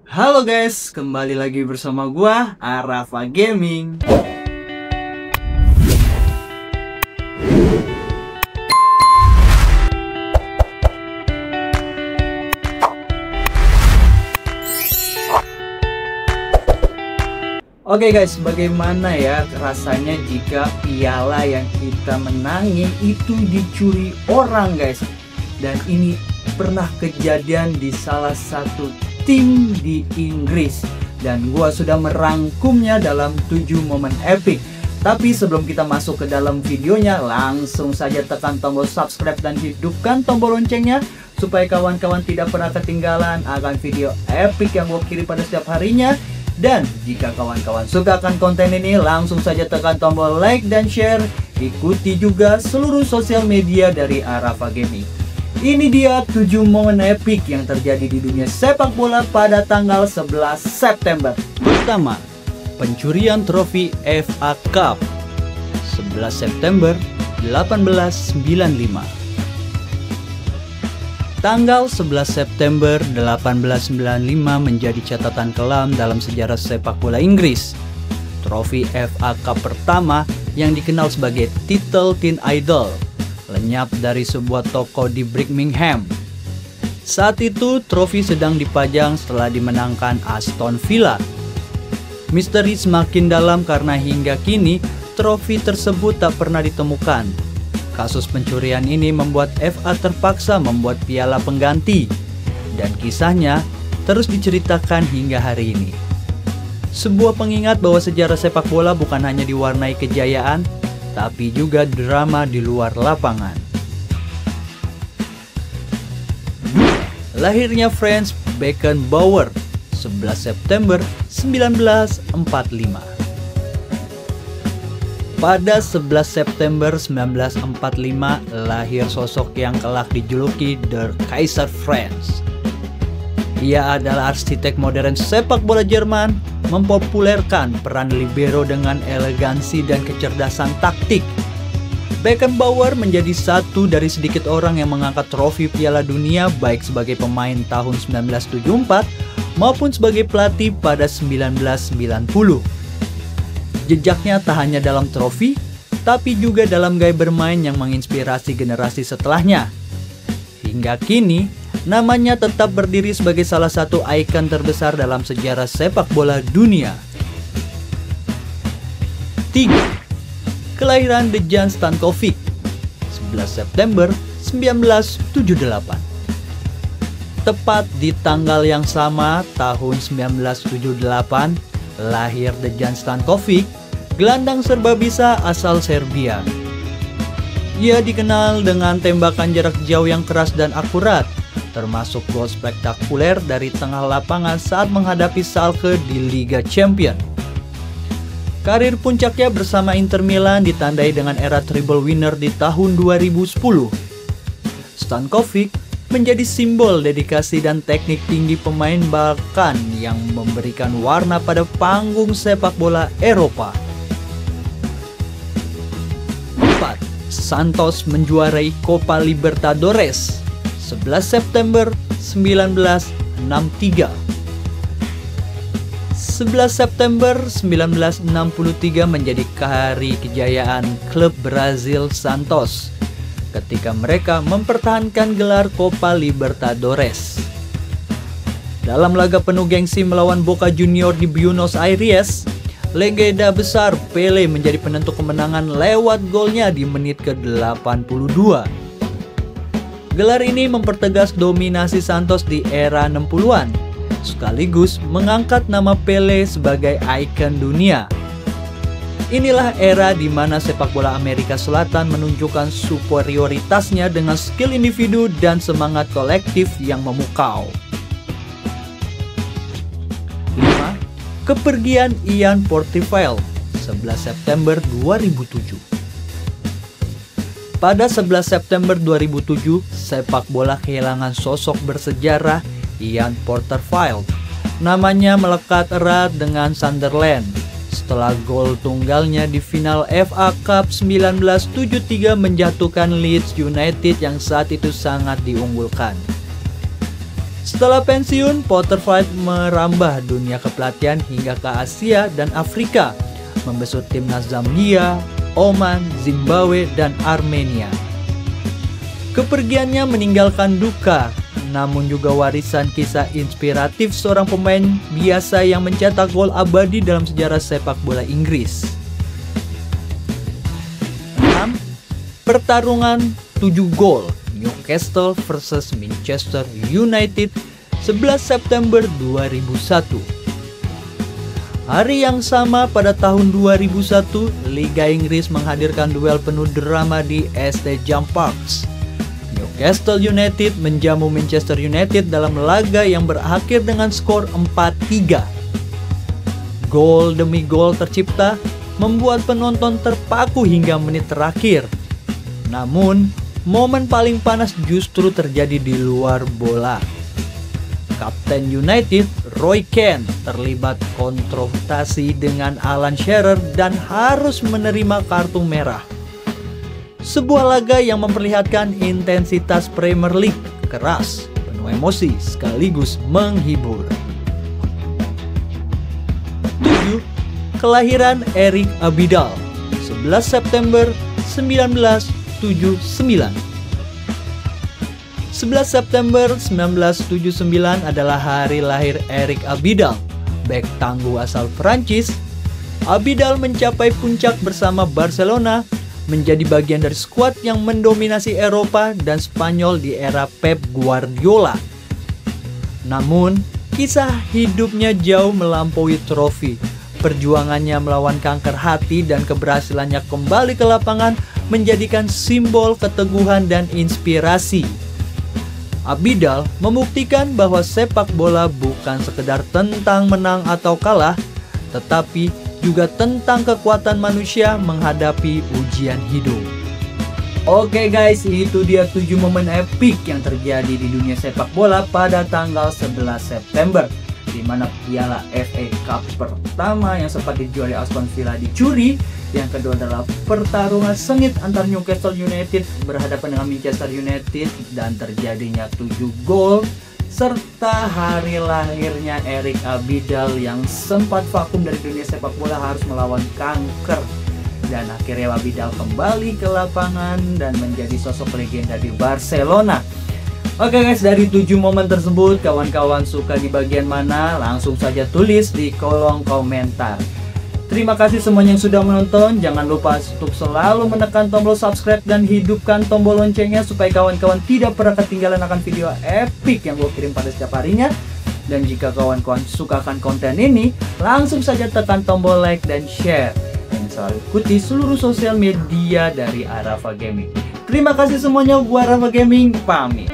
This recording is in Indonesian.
Halo guys, kembali lagi bersama gua Arafa Gaming. Oke guys, bagaimana ya rasanya jika piala yang kita menangi itu dicuri orang guys? Dan ini pernah kejadian di salah satu tim di Inggris. Dan gua sudah merangkumnya dalam 7 momen epic. Tapi sebelum kita masuk ke dalam videonya, langsung saja tekan tombol subscribe dan hidupkan tombol loncengnya supaya kawan-kawan tidak pernah ketinggalan akan video epic yang gua kirim pada setiap harinya. Dan jika kawan-kawan suka akan konten ini, langsung saja tekan tombol like dan share. Ikuti juga seluruh sosial media dari Arafa Gaming. Ini dia 7 momen epic yang terjadi di dunia sepak bola pada tanggal 11 September. Pertama, pencurian trofi FA Cup 11 September 1895. Tanggal 11 September 1895 menjadi catatan kelam dalam sejarah sepak bola Inggris. Trofi FA Cup pertama yang dikenal sebagai titel Teen Idol lenyap dari sebuah toko di Birmingham. Saat itu trofi sedang dipajang setelah dimenangkan Aston Villa. Misteri semakin dalam karena hingga kini trofi tersebut tak pernah ditemukan. Kasus pencurian ini membuat FA terpaksa membuat piala pengganti, dan kisahnya terus diceritakan hingga hari ini. Sebuah pengingat bahwa sejarah sepak bola bukan hanya diwarnai kejayaan, tapi juga drama di luar lapangan. Lahirnya Franz Beckenbauer 11 September 1945. Pada 11 September 1945 lahir sosok yang kelak dijuluki Der Kaiser Franz. Ia adalah arsitek modern sepak bola Jerman, mempopulerkan peran libero dengan elegansi dan kecerdasan taktik. Beckenbauer menjadi satu dari sedikit orang yang mengangkat trofi Piala Dunia baik sebagai pemain tahun 1974 maupun sebagai pelatih pada 1990. Jejaknya tak hanya dalam trofi, tapi juga dalam gaya bermain yang menginspirasi generasi setelahnya. Hingga kini, namanya tetap berdiri sebagai salah satu ikon terbesar dalam sejarah sepak bola dunia. 3. Kelahiran Dejan Stankovic 11 September 1978. Tepat di tanggal yang sama, tahun 1978, lahir Dejan Stankovic, gelandang serba bisa asal Serbia. Ia dikenal dengan tembakan jarak jauh yang keras dan akurat, termasuk gol spektakuler dari tengah lapangan saat menghadapi Schalke di Liga Champions. Karir puncaknya bersama Inter Milan ditandai dengan era treble winner di tahun 2010. Stankovic menjadi simbol dedikasi dan teknik tinggi pemain Balkan yang memberikan warna pada panggung sepak bola Eropa. 4. Santos menjuarai Copa Libertadores 11 September 1963. 11 September 1963 menjadi hari kejayaan klub Brazil Santos ketika mereka mempertahankan gelar Copa Libertadores. Dalam laga penuh gengsi melawan Boca Junior di Buenos Aires, legenda besar Pele menjadi penentu kemenangan lewat golnya di menit ke-82. Gelar ini mempertegas dominasi Santos di era 60-an, sekaligus mengangkat nama Pele sebagai ikon dunia. Inilah era di mana sepak bola Amerika Selatan menunjukkan superioritasnya dengan skill individu dan semangat kolektif yang memukau. 5. Kepergian Ian Porterfield 11 September 2007. Pada 11 September 2007, sepak bola kehilangan sosok bersejarah Ian Porterfield. Namanya melekat erat dengan Sunderland setelah gol tunggalnya di final FA Cup 1973 menjatuhkan Leeds United yang saat itu sangat diunggulkan. Setelah pensiun, Potterfield merambah dunia kepelatihan hingga ke Asia dan Afrika, membesut timnas Zambia, Oman, Zimbabwe, dan Armenia. Kepergiannya meninggalkan duka, namun juga warisan kisah inspiratif seorang pemain biasa yang mencetak gol abadi dalam sejarah sepak bola Inggris. 6. Pertarungan 7 gol Newcastle versus Manchester United 11 September 2001. Hari yang sama pada tahun 2001, Liga Inggris menghadirkan duel penuh drama di St. James Park. Newcastle United menjamu Manchester United dalam laga yang berakhir dengan skor 4-3. Gol demi gol tercipta, membuat penonton terpaku hingga menit terakhir. Namun, momen paling panas justru terjadi di luar bola. Kapten United, Roy Keane, terlibat konfrontasi dengan Alan Shearer dan harus menerima kartu merah. Sebuah laga yang memperlihatkan intensitas Premier League, keras, penuh emosi, sekaligus menghibur. 7. Kelahiran Eric Abidal, 11 September 1979. 11 September 1979 adalah hari lahir Eric Abidal, bek tangguh asal Prancis. Abidal mencapai puncak bersama Barcelona, menjadi bagian dari skuad yang mendominasi Eropa dan Spanyol di era Pep Guardiola. Namun, kisah hidupnya jauh melampaui trofi. Perjuangannya melawan kanker hati dan keberhasilannya kembali ke lapangan menjadikan simbol keteguhan dan inspirasi. Abidal membuktikan bahwa sepak bola bukan sekedar tentang menang atau kalah, tetapi juga tentang kekuatan manusia menghadapi ujian hidup. Oke guys, itu dia 7 momen epik yang terjadi di dunia sepak bola pada tanggal 11 September, di mana piala FA Cup pertama yang sempat dijuari Aston Villa dicuri. Yang kedua adalah pertarungan sengit antar Newcastle United berhadapan dengan Manchester United dan terjadinya 7 gol, serta hari lahirnya Eric Abidal yang sempat vakum dari dunia sepak bola harus melawan kanker. Dan akhirnya Abidal kembali ke lapangan dan menjadi sosok legenda di Barcelona. Oke guys, dari 7 momen tersebut, kawan-kawan suka di bagian mana? Langsung saja tulis di kolom komentar. Terima kasih semuanya yang sudah menonton. Jangan lupa untuk selalu menekan tombol subscribe dan hidupkan tombol loncengnya supaya kawan-kawan tidak pernah ketinggalan akan video epic yang gue kirim pada setiap harinya. Dan jika kawan-kawan sukakan konten ini, langsung saja tekan tombol like dan share. Dan selalu ikuti seluruh sosial media dari Arafa Gaming. Terima kasih semuanya, gua Arafa Gaming, pamit.